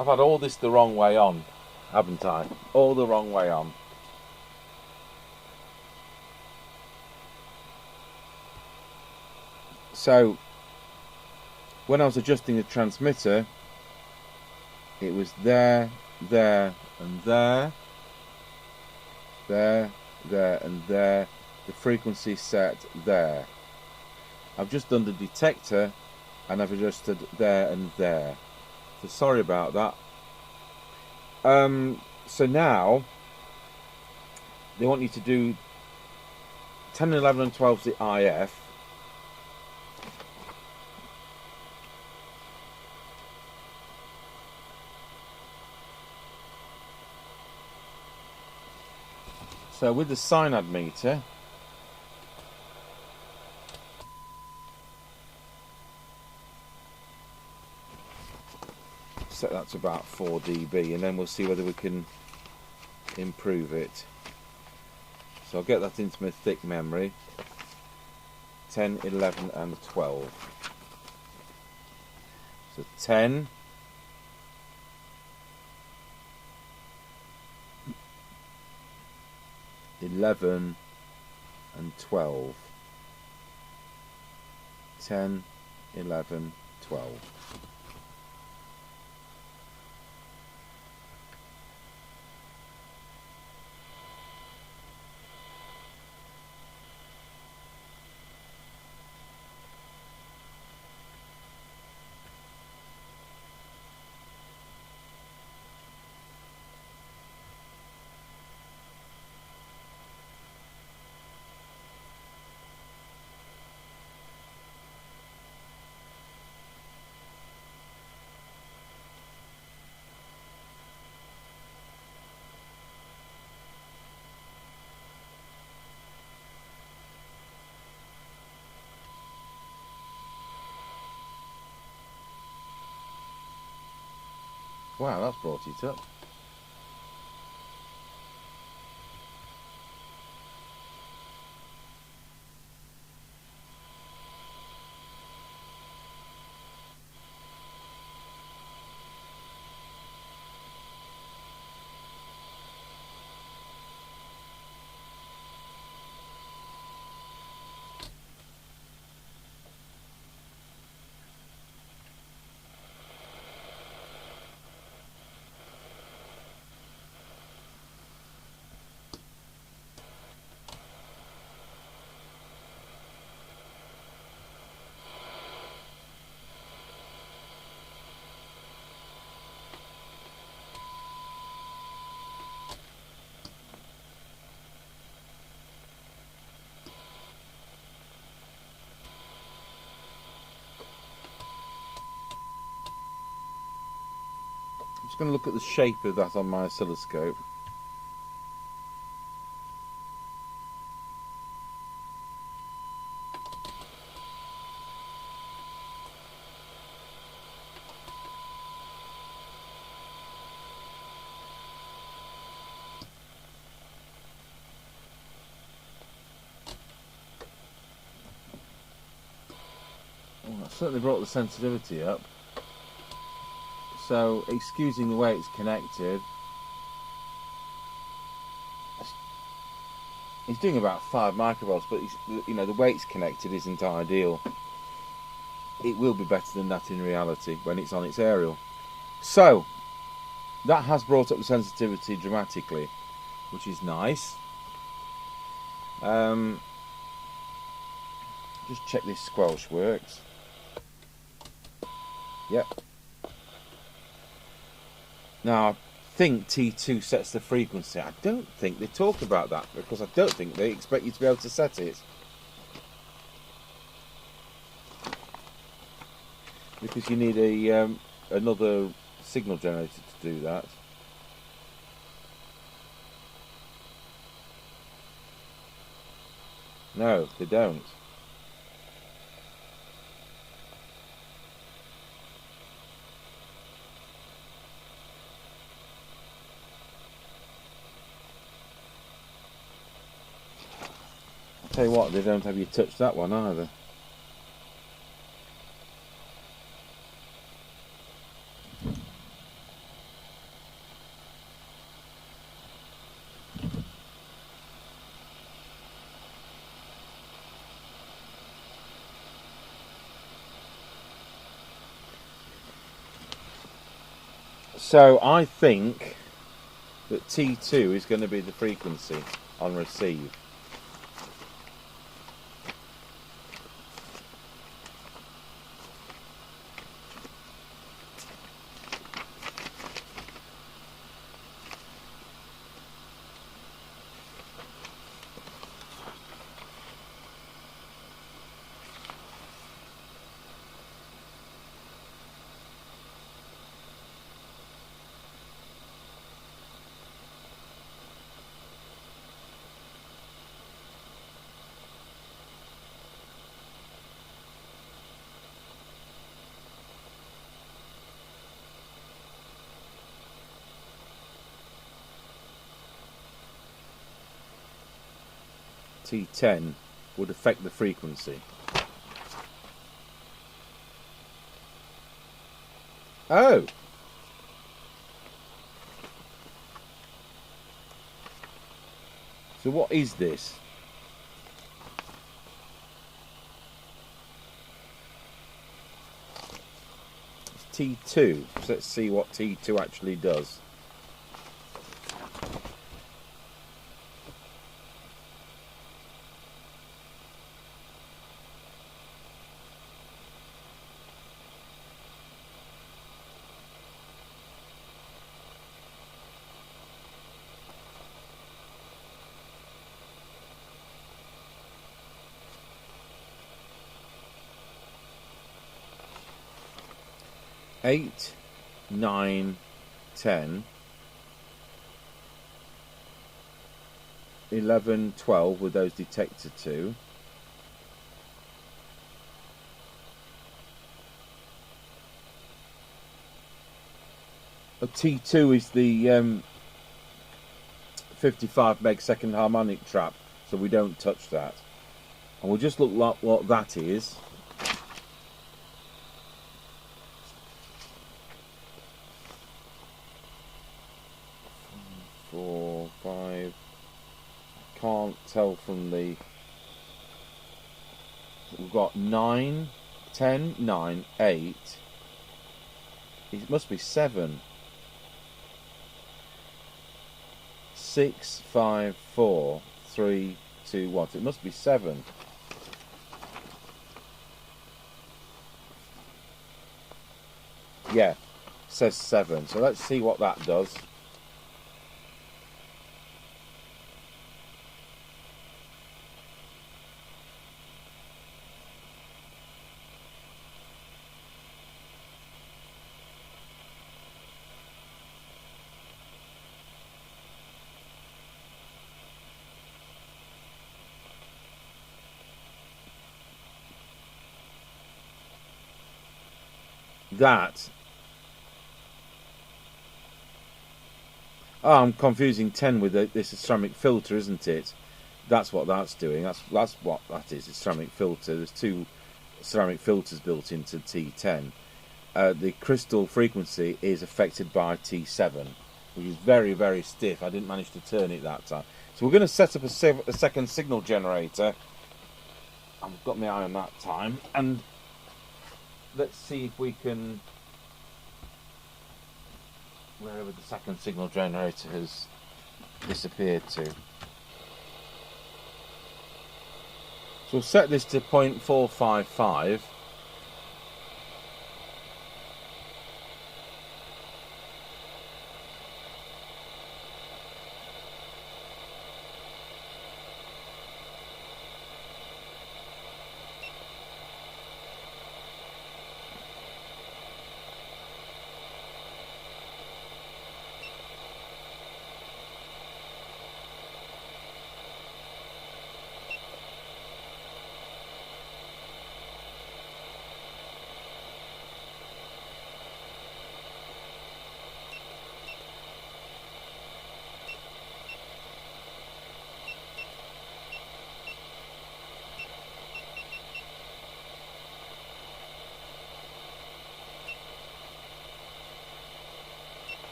I've had all this the wrong way on, haven't I? All the wrong way on. So, when I was adjusting the transmitter, it was there, there, and there, there, there, and there. The frequency set there. I've just done the detector, and I've adjusted there and there. So sorry about that. So now they want you to do 10, 11, and 12 is the IF. So with the synod meter, set that to about 4 dB, and then we'll see whether we can improve it. So I'll get that into my thick memory. 10, 11 and 12. So 10, 11 and 12. 10, 11, 12. Wow, that's brought it up. I'm just going to look at the shape of that on my oscilloscope. Well, that certainly brought the sensitivity up. So, excusing the way it's connected, he's doing about 5 microvolts, but the way it's connected isn't ideal. It will be better than that in reality when it's on its aerial. So, that has brought up the sensitivity dramatically, which is nice. Just check this squelch works. Yep. Now, I think T2 sets the frequency. I don't think they talk about that, because I don't think they expect you to be able to set it. Because you need another signal generator to do that. No, they don't. Tell you what, they don't have you touch that one either. So I think that T2 is going to be the frequency on receive. T10 would affect the frequency. Oh! So what is this? It's T2. So let's see what T2 actually does. Eight, 9, 10, 11, 12 with those detector 2. T2 is the 55 meg second harmonic trap, so we don't touch that. And we'll just look like what that is. Can't tell from the... We've got 9, 10, 9, 8. It must be 7. 6, 5, 4, 3, 2, 1. It must be 7. Yeah, it says 7. So let's see what that does. That... Oh, I'm confusing 10 with this ceramic filter, isn't it? That's what that's doing. That's what that is. It's ceramic filter. There's 2 ceramic filters built into T10. The crystal frequency is affected by T7, which is very, very stiff. I didn't manage to turn it that time. So we're going to set up a second signal generator. I've got my eye on that time. And let's see if we can... wherever the second signal generator has disappeared to. So we'll set this to 0.455.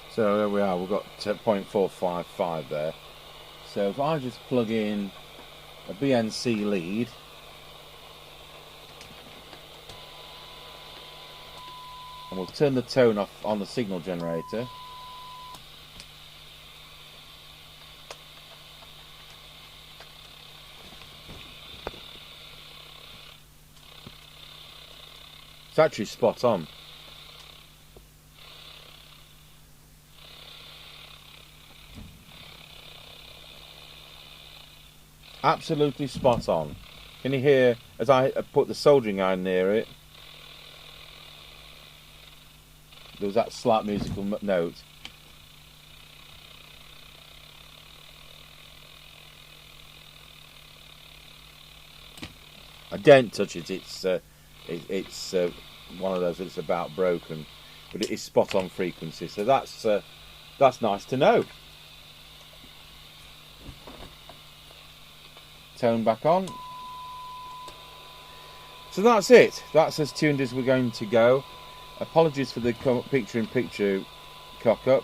So there we are, we've got 0.455 there. So if I just plug in a BNC lead, And we'll turn the tone off on the signal generator. It's actually spot on. Absolutely spot on. Can you hear as I put the soldering iron near it? There was that slight musical note. I don't touch it. It's one of those that's about broken, but it is spot on frequency. So that's nice to know. Tone back on. So that's it. That's as tuned as we're going to go. Apologies for the picture-in-picture cock-up.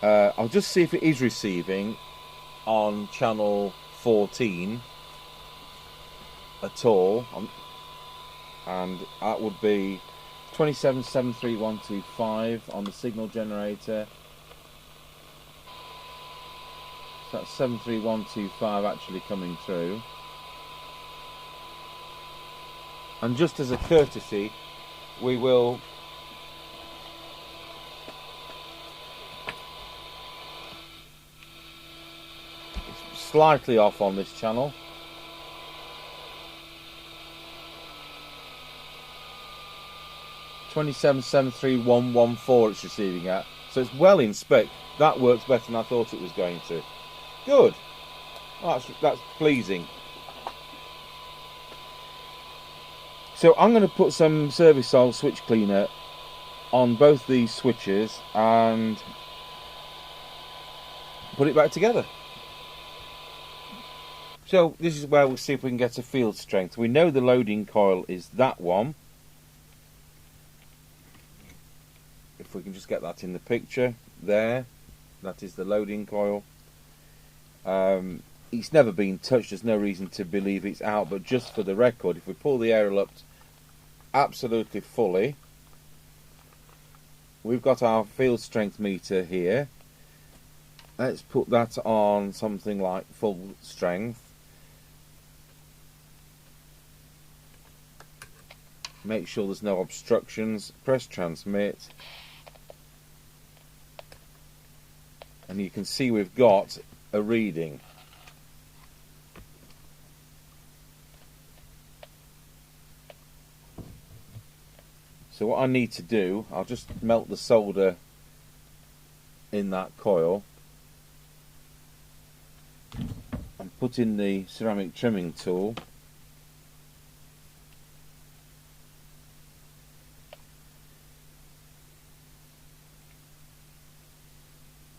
I'll just see if it is receiving on channel 14 at all, and that would be 2773125 on the signal generator. So that's 73125 actually coming through. And just as a courtesy, we will slightly off on this channel. $27,73114 it's receiving at, so it's well in spec. That works better than I thought it was going to. Good. That's pleasing. So I'm going to put some service oil switch cleaner on both these switches and put it back together. So this is where we'll see if we can get a field strength. We know the loading coil is that one. If we can just get that in the picture there, that is the loading coil. It's never been touched, there's no reason to believe it's out, but just for the record, if we pull the aerial up absolutely fully, we've got our field strength meter here. Let's put that on something like full strength. Make sure there's no obstructions, press transmit, and you can see we've got a reading. So what I need to do, I'll just melt the solder in that coil and put in the ceramic trimming tool.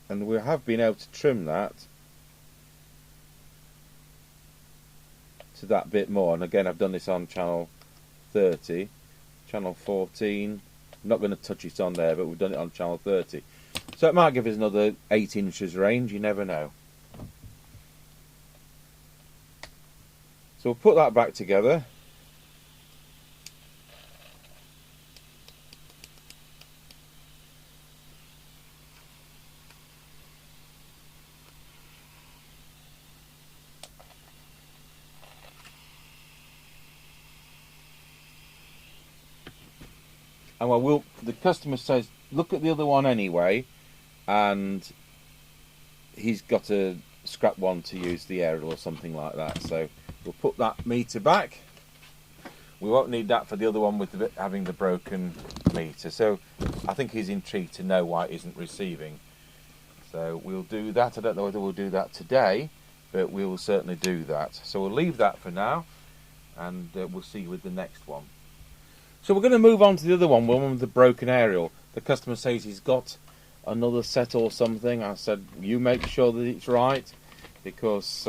And we have been able to trim that to that bit more. And again, I've done this on channel 30. Channel 14, I'm not going to touch it on there, but we've done it on channel 30. So it might give us another 8 inches range, you never know. So we'll put that back together. And the customer says, look at the other one anyway, and he's got a scrap one to use the aerial or something like that. So we'll put that meter back. We won't need that for the other one with having the broken meter. So I think he's intrigued to know why it isn't receiving. So we'll do that. I don't know whether we'll do that today, but we will certainly do that. So we'll leave that for now, and we'll see you with the next one. So we're going to move on to the other one with the broken aerial. The customer says he's got another set or something. I said, you make sure that it's right, because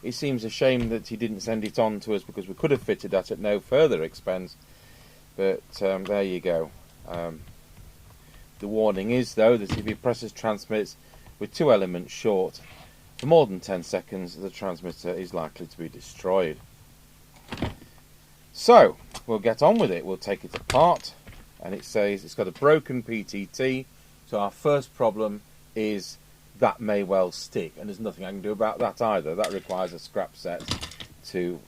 it seems a shame that he didn't send it on to us, because we could have fitted that at no further expense. But there you go. The warning is, though, that if he presses transmits with 2 elements short for more than 10 seconds, the transmitter is likely to be destroyed. So we'll get on with it. We'll take it apart. and it says it's got a broken PTT. So our first problem is that may well stick, and there's nothing I can do about that either. That requires a scrap set to...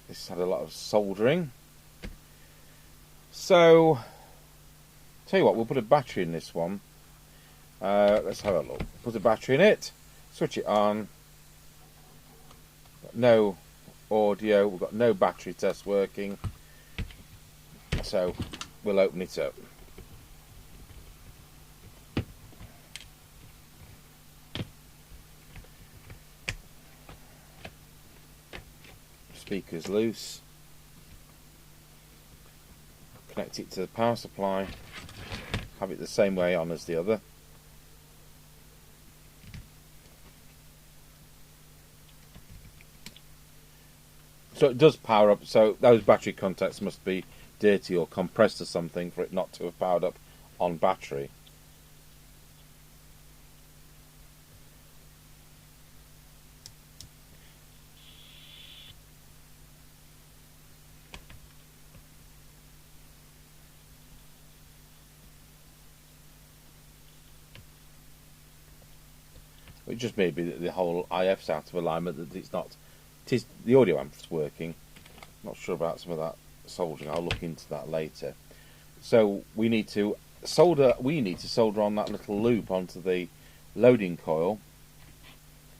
This had a lot of soldering. So, tell you what, we'll put a battery in this one. Let's have a look. Put a battery in it, switch it on. Got no audio, we've got no battery test working. So, we'll open it up. Speaker's loose. Connect it to the power supply. Have it the same way on as the other. So it does power up, so those battery contacts must be dirty or compressed or something for it not to have powered up on battery. It just may be that the whole IF's out of alignment, that it's not. It is the audio amp's working. Not sure about some of that soldering. I'll look into that later. So we need to solder. We need to solder on that little loop onto the loading coil,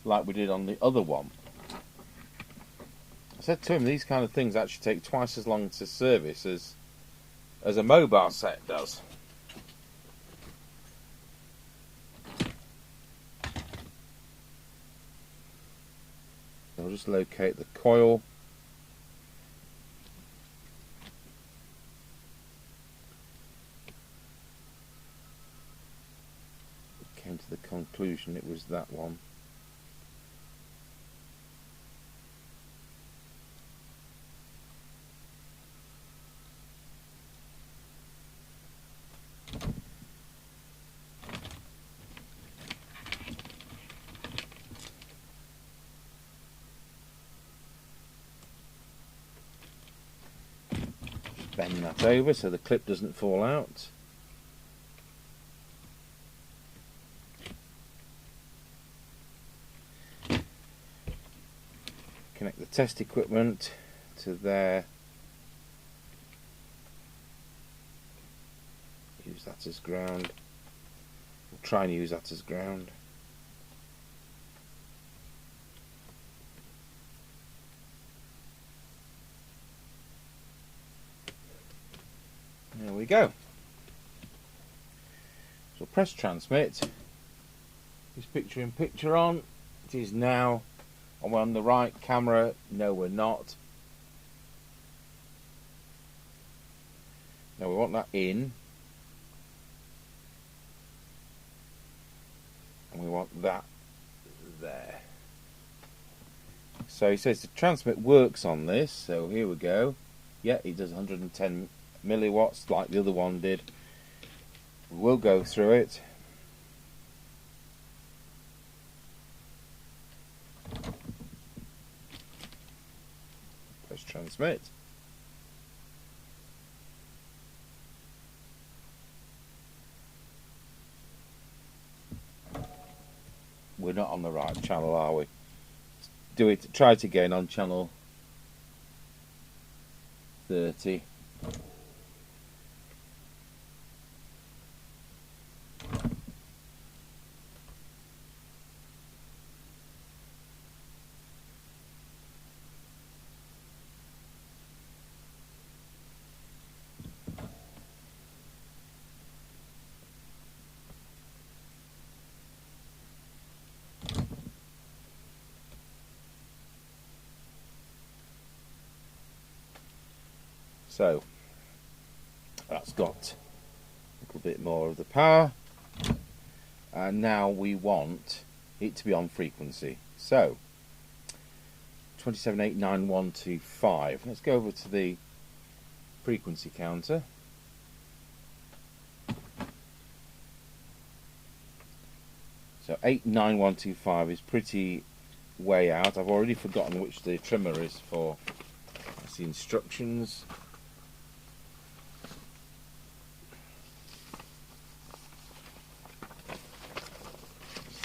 like we did on the other one. I said to him, these kind of things actually take twice as long to service as a mobile set does. I'll just locate the coil. Came to the conclusion it was that one. Bend that over so the clip doesn't fall out. Connect the test equipment to there. Use that as ground. We'll try and use that as ground. There we go. So press transmit. Is picture in picture on. It is now. Are we on the right camera? No, we're not. Now we want that in. And we want that there. So he says the transmit works on this. So here we go. Yeah, it does 110 milliwatts like the other one did. We'll go through it. Press transmit. We're not on the right channel, are we? Try it again on channel 30. So that's got a little bit more of the power, and now we want it to be on frequency. So 27.89125. Let's go over to the frequency counter. So 89125 is pretty way out. I've already forgotten which the trimmer is for. That's the instructions.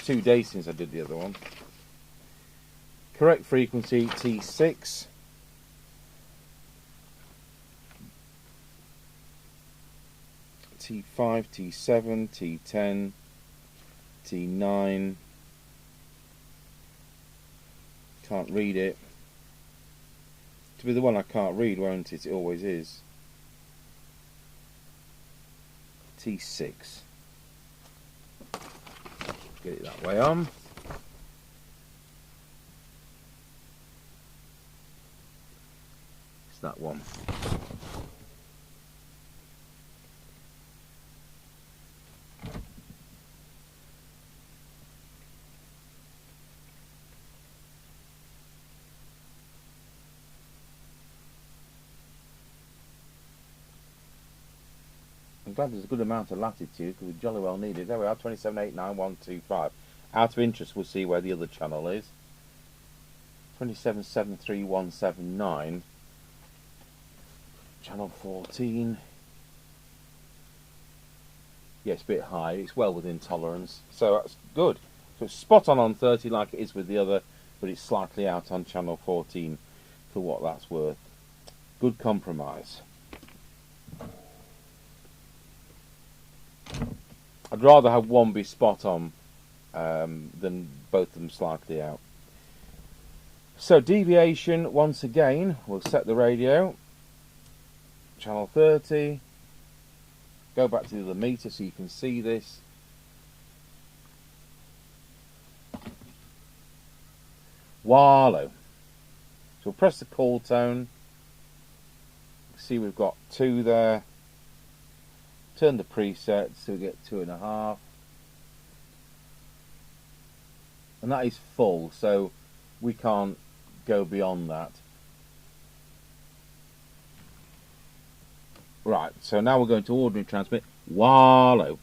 2 days since I did the other one. Correct frequency T6. T5, T7, T10, T9. Can't read it. To be the one I can't read, won't it? It always is. T6. Get it that way on. It's that one. I'm glad there's a good amount of latitude because we jolly well need it. There we are, 2789.125. Out of interest, we'll see where the other channel is. 2773.179. Channel 14. Yeah, it's a bit high. It's well within tolerance. So that's good. So it's spot on 30 like it is with the other, but it's slightly out on channel 14 for what that's worth. Good compromise. I'd rather have one be spot on than both of them slightly out. So deviation, once again, we'll set the radio. Channel 30. Go back to the meter so you can see this. Wallow. So we'll press the call tone. See we've got 2 there. Turn the preset so we get 2.5. And that is full, so we can't go beyond that. Right, so now we're going to ordinary transmit. Wallow.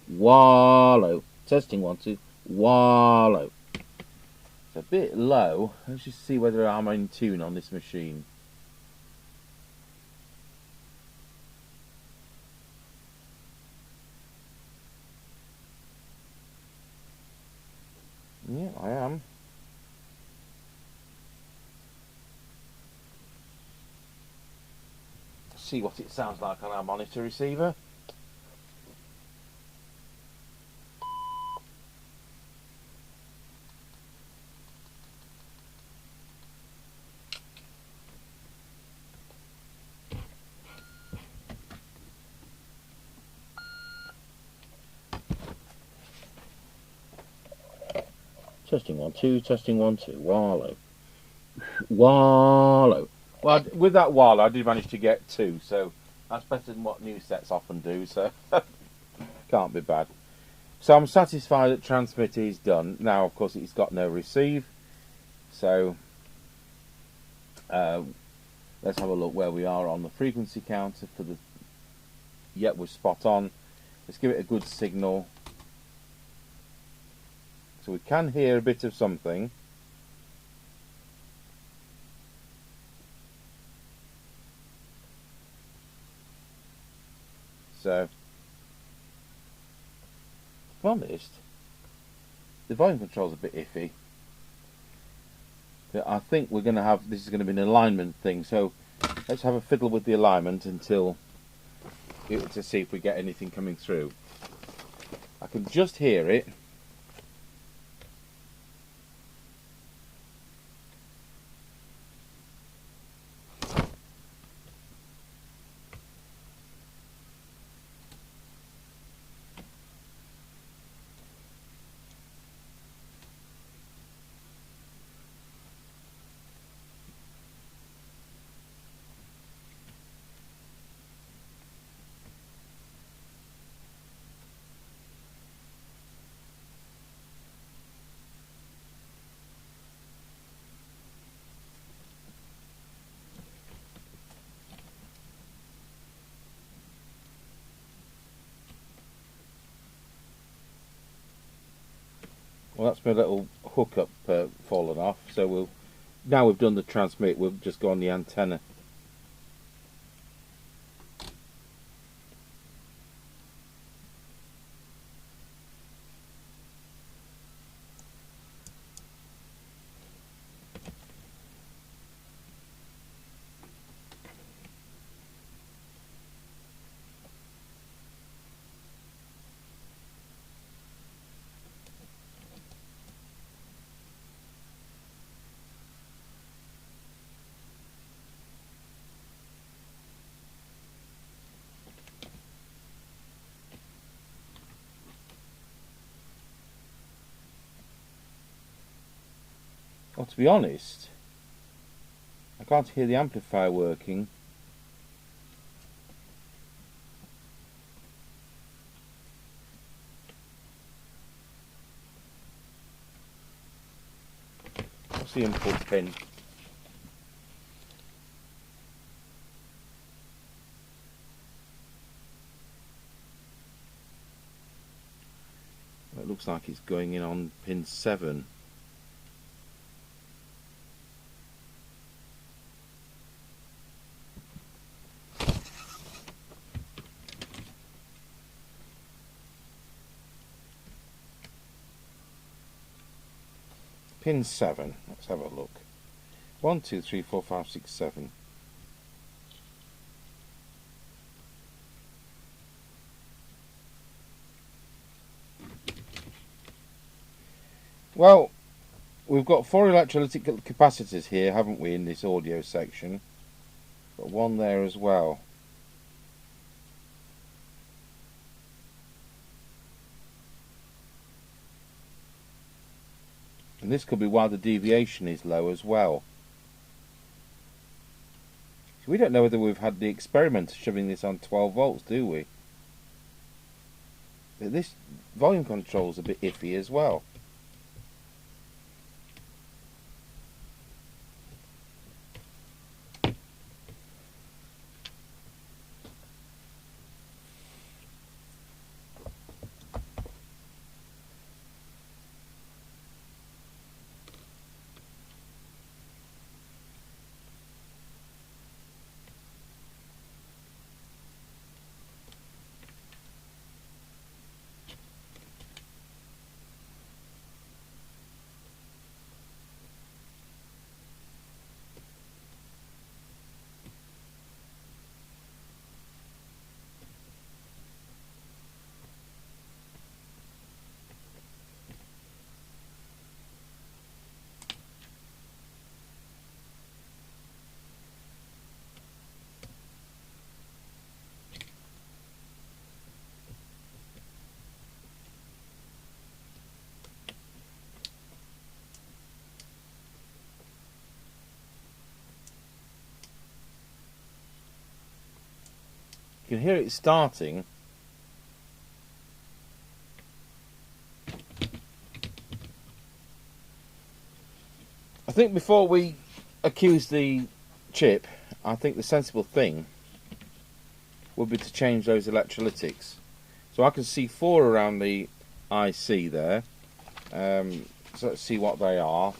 Wallow. Testing 1, 2. Wallow. It's a bit low. Let's just see whether I'm in tune on this machine. Yeah, I am. See what it sounds like on our monitor receiver. Testing 1, 2, testing 1, 2. Wallow. Wallow. Well, with that wallow, I did manage to get 2, so that's better than what new sets often do, so can't be bad. So I'm satisfied that transmit is done. Now, of course, it's got no receive, so let's have a look where we are on the frequency counter for the... Yep, we're spot on. Let's give it a good signal. So we can hear a bit of something. So, if I'm honest, the volume control's a bit iffy. But I think we're going to have, this is going to be an alignment thing, so let's have a fiddle with the alignment until, to see if we get anything coming through. I can just hear it. Well, that's my little hookup fallen off, so we'll, now we've done the transmit, we'll just go on the antenna. Well, to be honest, I can't hear the amplifier working. What's the input pin? It looks like it's going in on pin 7. Pin 7, let's have a look. 1, 2, 3, 4, 5, 6, 7. Well, we've got 4 electrolytic capacitors here, haven't we, in this audio section? Got one there as well. And this could be why the deviation is low as well. So we don't know whether we've had the experiment of shoving this on 12 volts, do we? But this volume control is a bit iffy as well. You can hear it starting. I think before we accuse the chip, I think the sensible thing would be to change those electrolytics. So I can see 4 around the IC there. So let's see what they are.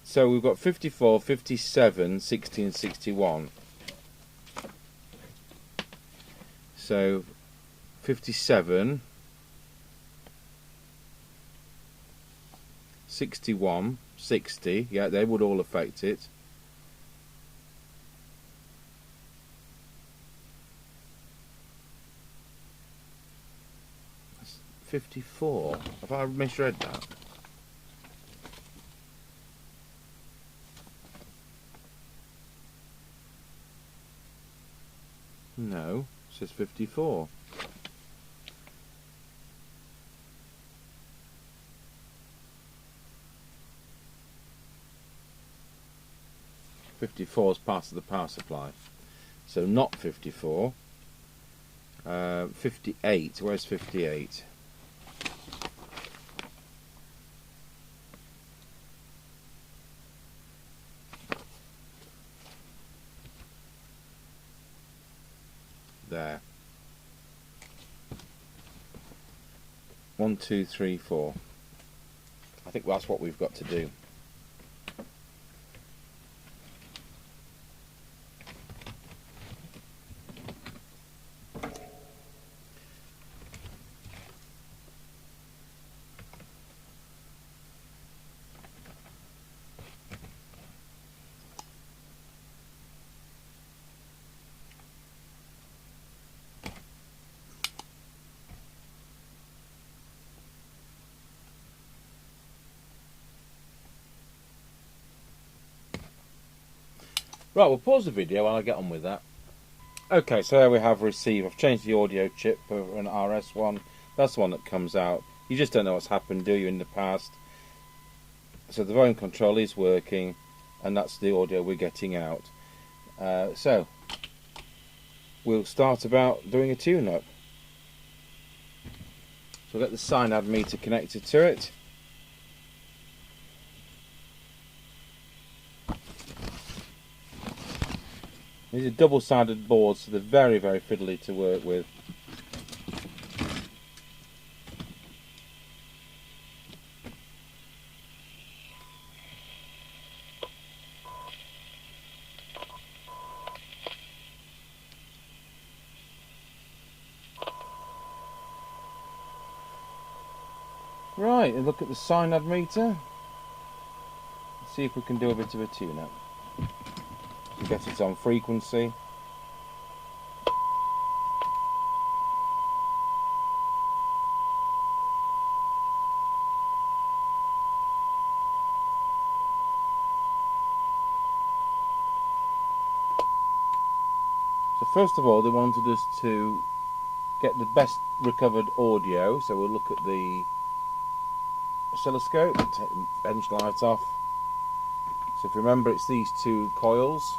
So we've got 54, 57, 60 and 61. So 57, 61, 60, yeah, they would all affect it. That's 54. Have I misread that? No, it says 54. .54 is part of the power supply, so not 54. 58. Where's 58? There. 1, 2, 3, 4. I think that's what we've got to do. Right, we'll pause the video while I get on with that. Okay, so there we have receive. I've changed the audio chip for an RS one. That's the one that comes out. You just don't know what's happened, do you, in the past? So the volume control is working, and that's the audio we're getting out. So we'll start about doing a tune-up. So we'll get the sine meter connected to it. These are double-sided boards, so they're very, very fiddly to work with. Right, and look at the sine meter. Let's see if we can do a bit of a tune-up. Get it on frequency. So first of all, they wanted us to get the best recovered audio, so we'll look at the oscilloscope, take the bench light off. So if you remember, it's these two coils.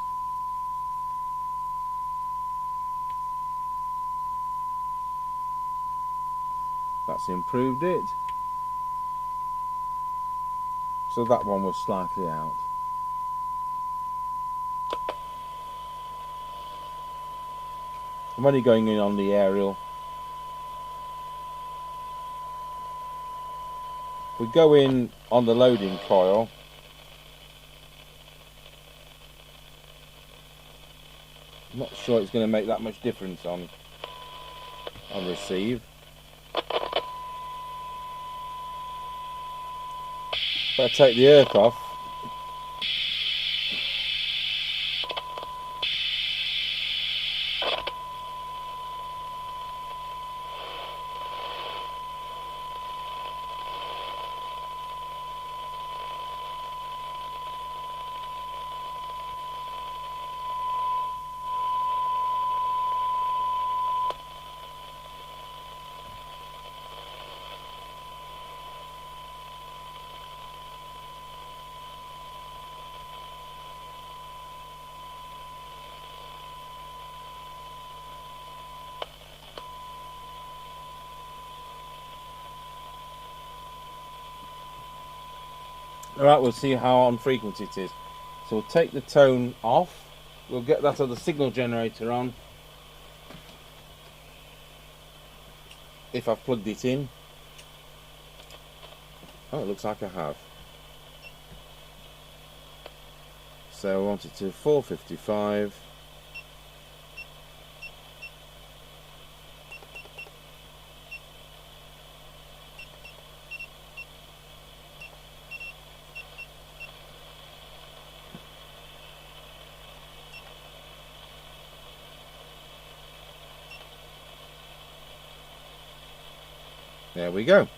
That's improved it. So that one was slightly out. I'm only going in on the aerial. If we go in on the loading coil, I'm not sure it's going to make that much difference on receive. Better take the earth off. Alright, we'll see how on frequency it is. So we'll take the tone off. We'll get that other signal generator on. If I've plugged it in. Oh, it looks like I have. So I want it to 455. There we go.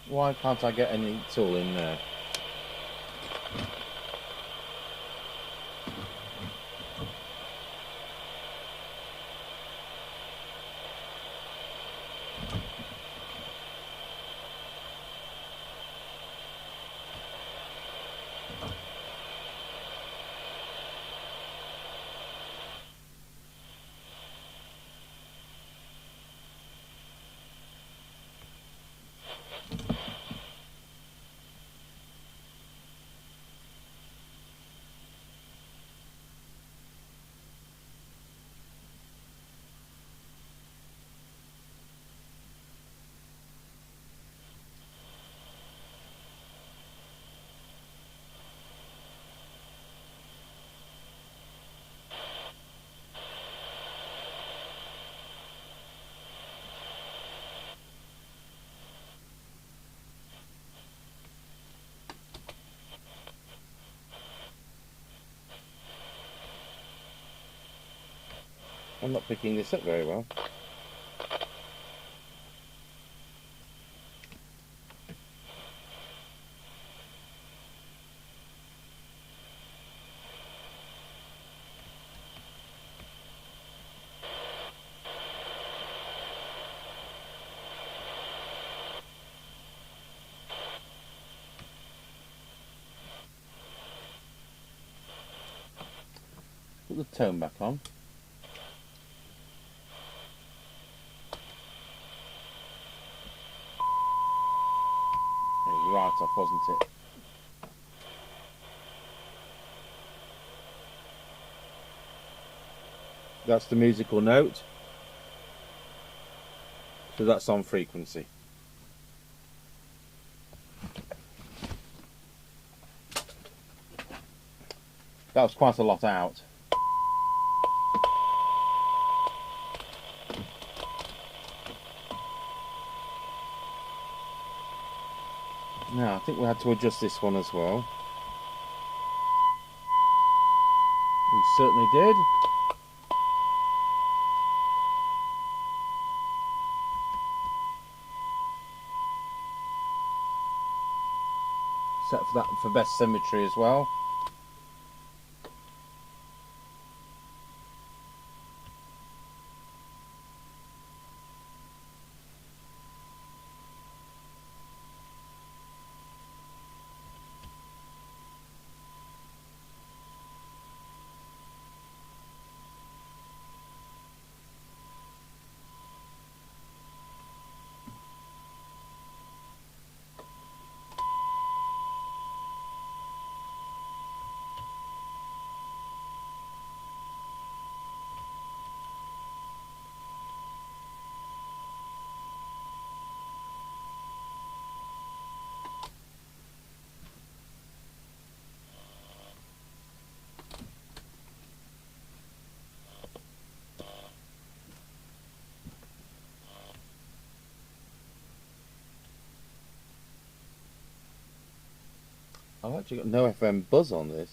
Why can't I get any tool in there? I'm not picking this up very well. Put the tone back on. It was right off, wasn't it? That's the musical note. So that's on frequency. That was quite a lot out. Now, I think we had to adjust this one as well. We certainly did. Set for that for best symmetry as well. I've actually got no FM buzz on this.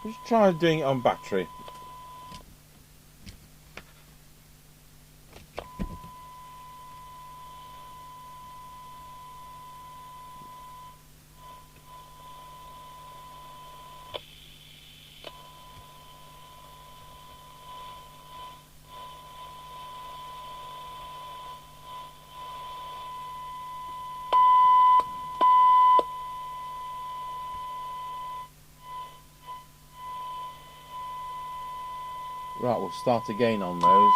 Just try doing it on battery. Right, we'll start again on those.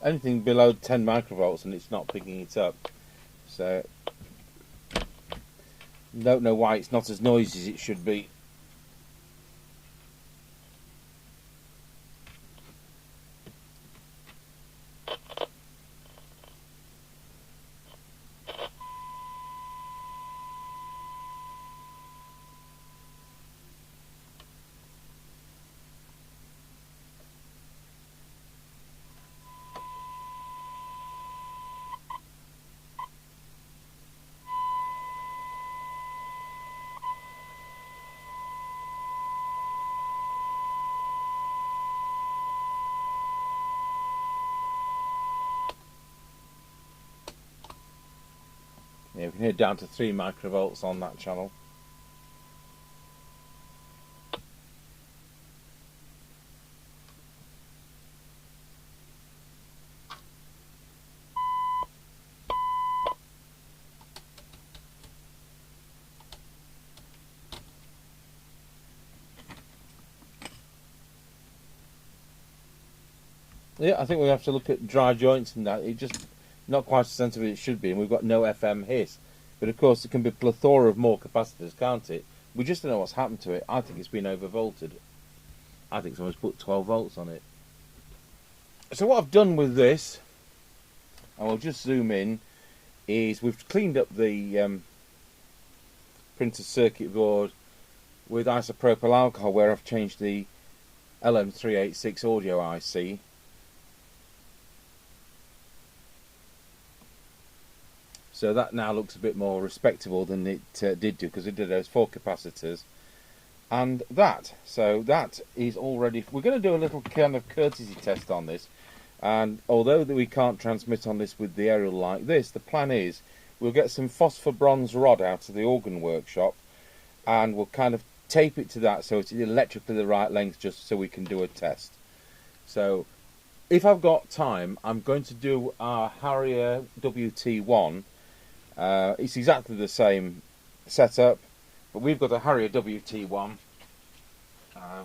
Anything below 10 microvolts and it's not picking it up. So don't know why it's not as noisy as it should be. Yeah, we can hear down to 3 microvolts on that channel. Yeah, I think we have to look at dry joints and that. It just not quite as sensitive as it should be, and we've got no FM hiss. But of course, it can be a plethora of more capacitors, can't it? We just don't know what's happened to it. I think it's been overvolted. I think someone's put 12 volts on it. So what I've done with this, and we'll just zoom in, is we've cleaned up the printed circuit board with isopropyl alcohol, where I've changed the LM386 audio IC. So that now looks a bit more respectable than it did do, because it did those 4 capacitors. And that, so that is all ready. We're going to do a little kind of courtesy test on this. And although that we can't transmit on this with the aerial like this, the plan is we'll get some phosphor bronze rod out of the organ workshop, and we'll kind of tape it to that so it's electrically the right length, just so we can do a test. So if I've got time, I'm going to do our Harrier WT1. It's exactly the same setup, but we've got a Harrier WT1.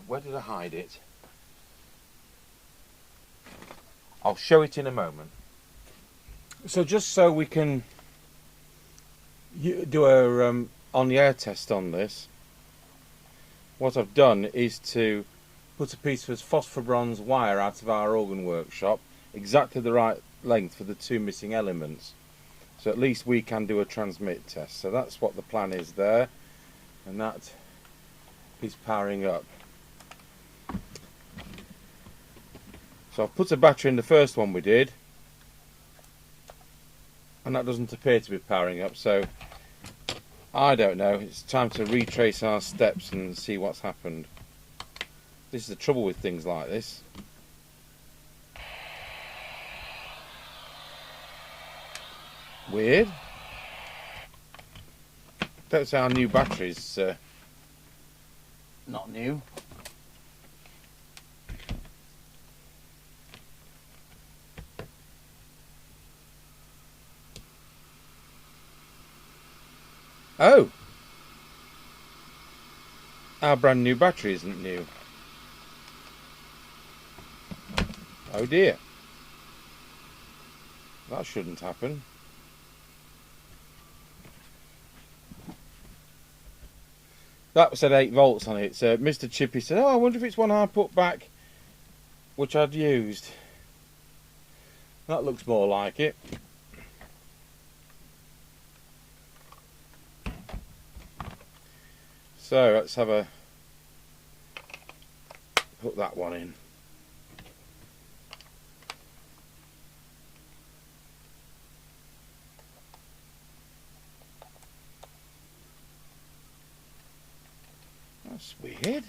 Where did I hide it? I'll show it in a moment. So just so we can do a on-the-air test on this, what I've done is to put a piece of phosphor bronze wire out of our organ workshop, exactly the right length for the 2 missing elements. So at least we can do a transmit test. So that's what the plan is there, and that is powering up. So I've put a battery in the first one we did, and that doesn't appear to be powering up, so I don't know. It's time to retrace our steps and see what's happened. This is the trouble with things like this. Weird. Don't say our new battery's not new. Oh! Our brand new battery isn't new. Oh dear. That shouldn't happen. That said 8 volts on it. So Mr. Chippie said, oh, I wonder if it's one I put back, which I'd used. That looks more like it. So let's have a put that one in. That's weird.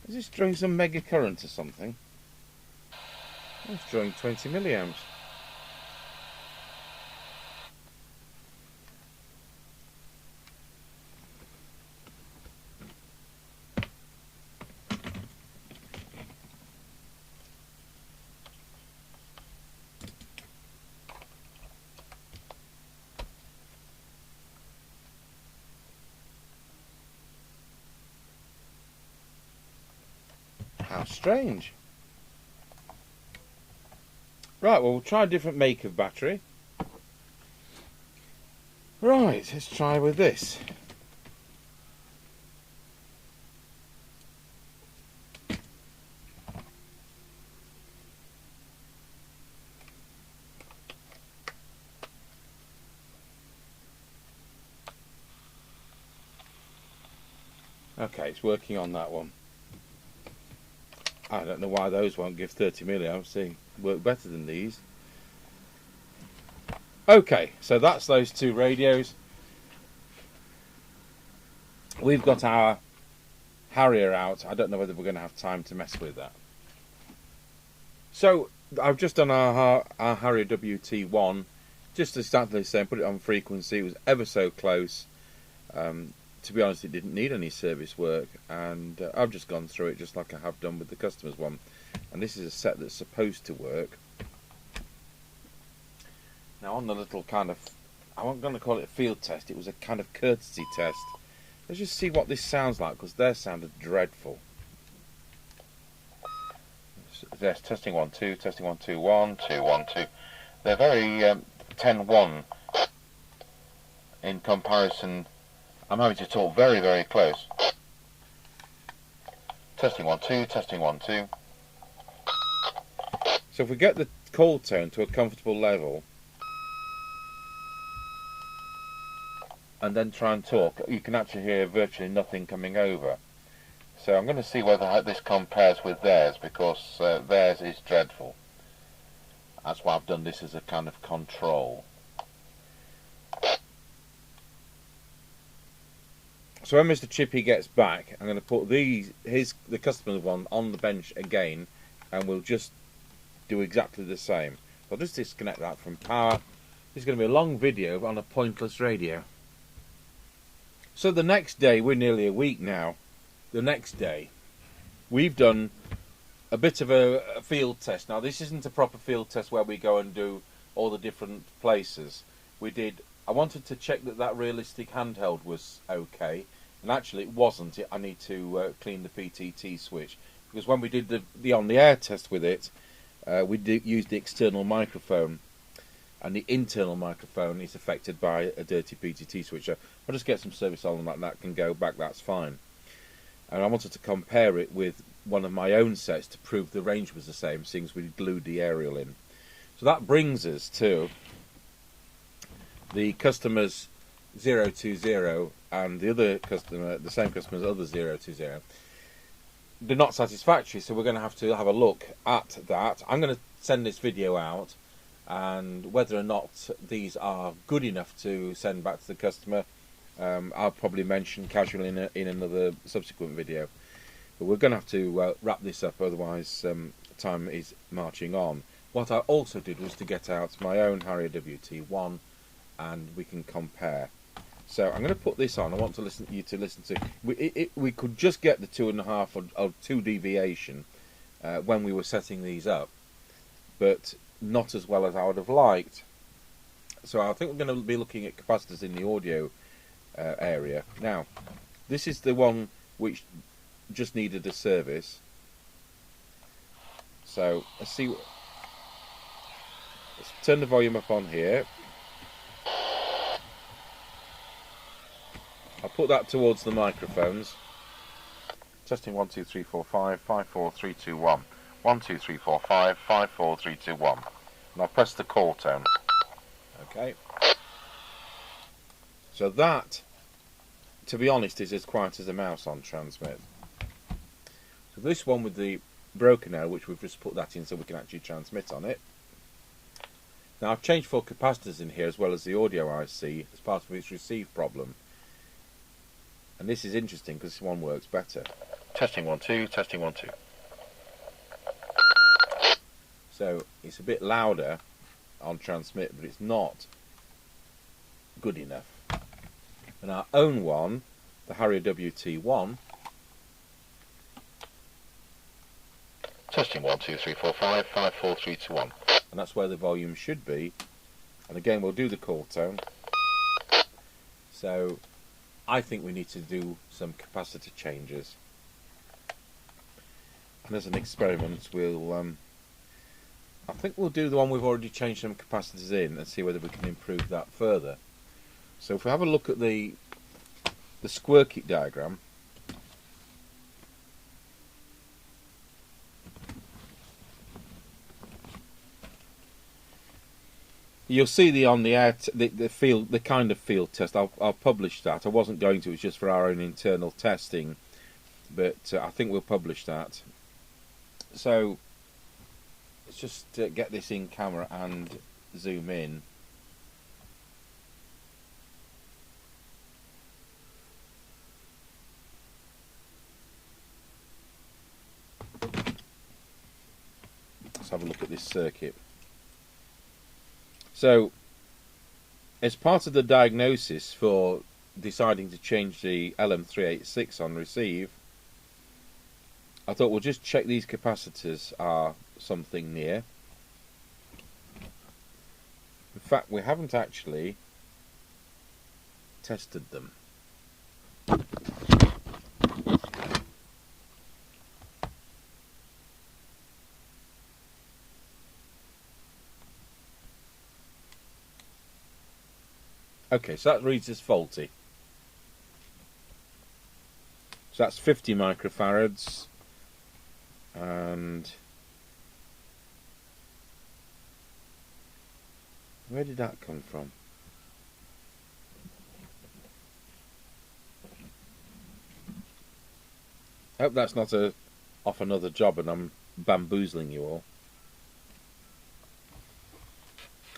Is this drawing some mega current or something? It's drawing 20 milliamps. strange. Right, well, we'll try a different make of battery. Right, let's try with this. Okay, it's working on that one. I don't know why those won't give 30 milliamps. They work better than these. Okay, so that's those two radios. We've got our Harrier out. I don't know whether we're going to have time to mess with that. So I've just done our Harrier WT1, just exactly the same. Put it on frequency. It was ever so close. To be honest, it didn't need any service work, and I've just gone through it just like I have done with the customer's one. And this is a set that's supposed to work. Now on the little kind of, I'm going to call it a field test, it was a kind of courtesy test. Let's just see what this sounds like, because theirs sounded dreadful. Yes, testing 1 2, testing 1 2 1 2 1 2. They're very 10-1 in comparison. I'm having to talk very, very close. Testing 1 2, testing 1 2. So if we get the call tone to a comfortable level and then try and talk, you can actually hear virtually nothing coming over. So I'm going to see whether this compares with theirs, because theirs is dreadful. That's why I've done this as a kind of control. So when Mr. Chippie gets back, I'm going to put the customer's one on the bench again, and we'll just do exactly the same. I'll just disconnect that from power. This is going to be a long video on a pointless radio. So the next day, we're nearly a week now. The next day, we've done a bit of a field test. Now this isn't a proper field test where we go and do all the different places. I wanted to check that realistic handheld was okay, and actually it wasn't. I need to clean the PTT switch, because when we did the on the air test with it, we used the external microphone, and the internal microphone is affected by a dirty PTT switch. So I'll just get some service on that, and that can go back, that's fine. And I wanted to compare it with one of my own sets to prove the range was the same, since we glued the aerial in. So that brings us to the customer's 020 and the other customer, the same customer's other 020. They're not satisfactory, so we're going to have a look at that. I'm going to send this video out, and whether or not these are good enough to send back to the customer, I'll probably mention casually in another subsequent video. But we're going to have to wrap this up, otherwise time is marching on. What I also did was to get out my own Harrier WT1, and we can compare. So I'm going to put this on. I want you to listen to. We could just get the 2.5 or 2 deviation when we were setting these up, but not as well as I would have liked. So I think we're going to be looking at capacitors in the audio area. Now, this is the one which just needed a service. So let's see. Let's turn the volume up on here. I'll put that towards the microphones. Testing 1 2 3 4 5 5 4 3 2 1. 1 2 3 4 5 5 4 3 2 1. And I'll press the call tone. Okay. So that, to be honest, is as quiet as a mouse on transmit. So this one with the broken now, which we've just put that in so we can actually transmit on it. Now I've changed 4 capacitors in here as well as the audio IC as part of its receive problem. And this is interesting because this one works better. Testing 1 2, testing 1 2. So it's a bit louder on transmit, but it's not good enough. And our own one, the Harrier WT1. Testing 1 2 3 4 5 5 4 3 2 1. And that's where the volume should be. And again, we'll do the call tone. So I think we need to do some capacitor changes. And as an experiment, I think we'll do the one we've already changed some capacitors in and see whether we can improve that further. So if we have a look at the square kit diagram, you'll see on the kind of field test. I'll publish that. I wasn't going to. It's just for our own internal testing, but I think we'll publish that. So let's just get this in camera and zoom in. Let's have a look at this circuit. So, as part of the diagnosis for deciding to change the LM386 on receive, I thought we'll just check these capacitors are something near. In fact, we haven't actually tested them. Okay, so that reads as faulty. So that's 50 microfarads, and where did that come from? I hope that's not off another job and I'm bamboozling you all.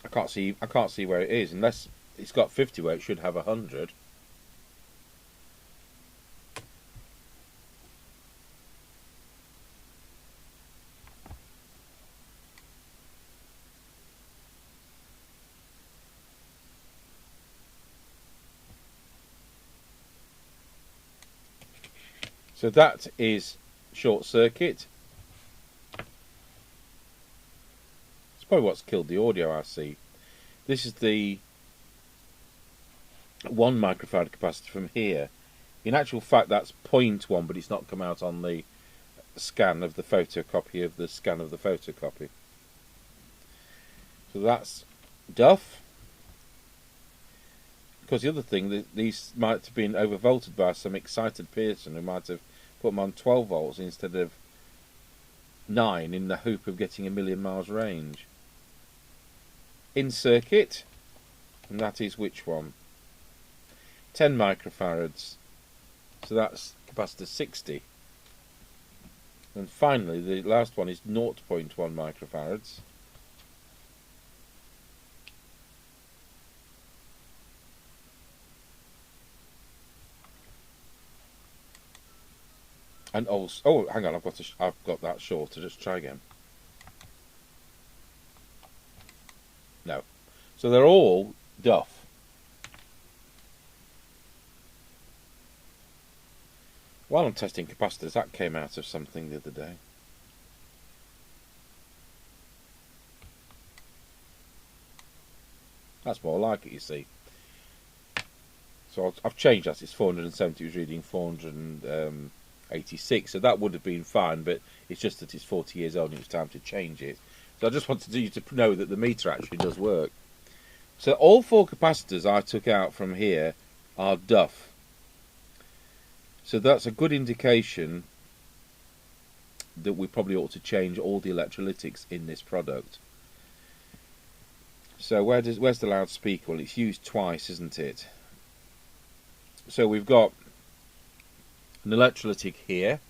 I can't see where it is, unless it's got 50 where it should have 100. So that is short circuit. It's probably what's killed the audio, I see. This is the 1 microfarad capacitor from here. In actual fact, that's 0.1, but it's not come out on the scan of the photocopy of the scan of the photocopy. So that's duff. Because the other thing, these might have been overvolted by some excited person who might have put them on 12 volts instead of 9 in the hope of getting 1,000,000 miles range. In circuit, and that is which one? 10 microfarads. So that's capacitor 60. And finally, the last one is 0.1 microfarads. And also, oh, hang on, I've got that shorter. Just try again. No. So they're all duff. While I'm testing capacitors, that came out of something the other day. That's more like it, you see. So I've changed that. It's 470. It was reading 486. So that would have been fine, but it's just that it's 40 years old and it's time to change it. So I just wanted you to know that the meter actually does work. So all 4 capacitors I took out from here are duff. So that's a good indication that we probably ought to change all the electrolytics in this product. So where's the loudspeaker? Well, it's used twice, isn't it? So we've got an electrolytic here.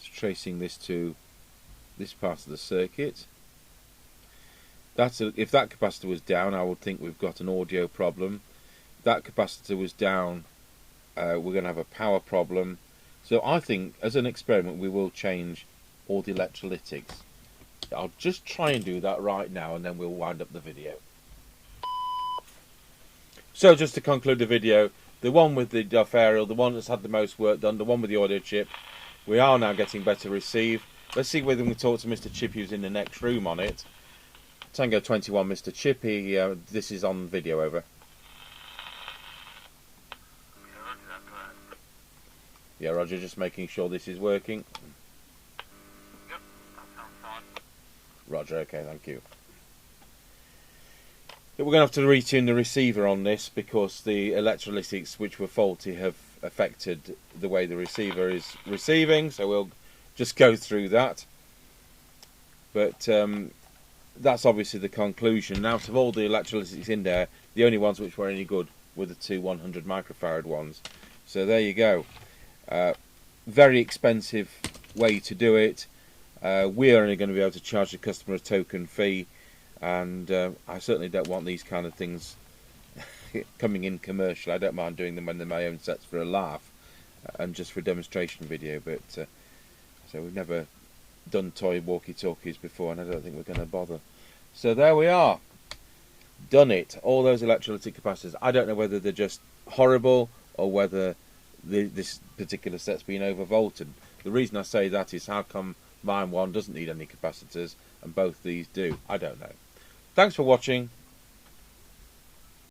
Just tracing this to this part of the circuit. If that capacitor was down, I would think we've got an audio problem. If that capacitor was down, we're going to have a power problem. So I think, as an experiment, we will change all the electrolytics. I'll just try and do that right now, and then we'll wind up the video. So just to conclude the video, the one with the duff aerial, the one that's had the most work done, the one with the audio chip, we are now getting better receive. Let's see whether we can talk to Mr. Chippie, who's in the next room, on it. Tango 21, Mr. Chippie, this is on video, over. Yeah, Roger, just making sure this is working. Yep, that sounds fine. Roger, okay, thank you. We're going to have to retune the receiver on this because the electrolytics which were faulty have affected the way the receiver is receiving, so we'll just go through that. But that's obviously the conclusion. Now, out of all the electrolytics in there, the only ones which were any good were the two 100 microfarad ones. So there you go. Very expensive way to do it. We're only going to be able to charge the customer a token fee, and I certainly don't want these kind of things coming in commercial. I don't mind doing them when they're my own sets for a laugh and just for a demonstration video, but so we've never done toy walkie-talkies before, and I don't think we're going to bother. So there we are, done it. All those electrolytic capacitors. I don't know whether they're just horrible or whether this particular set's been overvolted. The reason I say that is how come mine one doesn't need any capacitors and both these do? I don't know. Thanks for watching.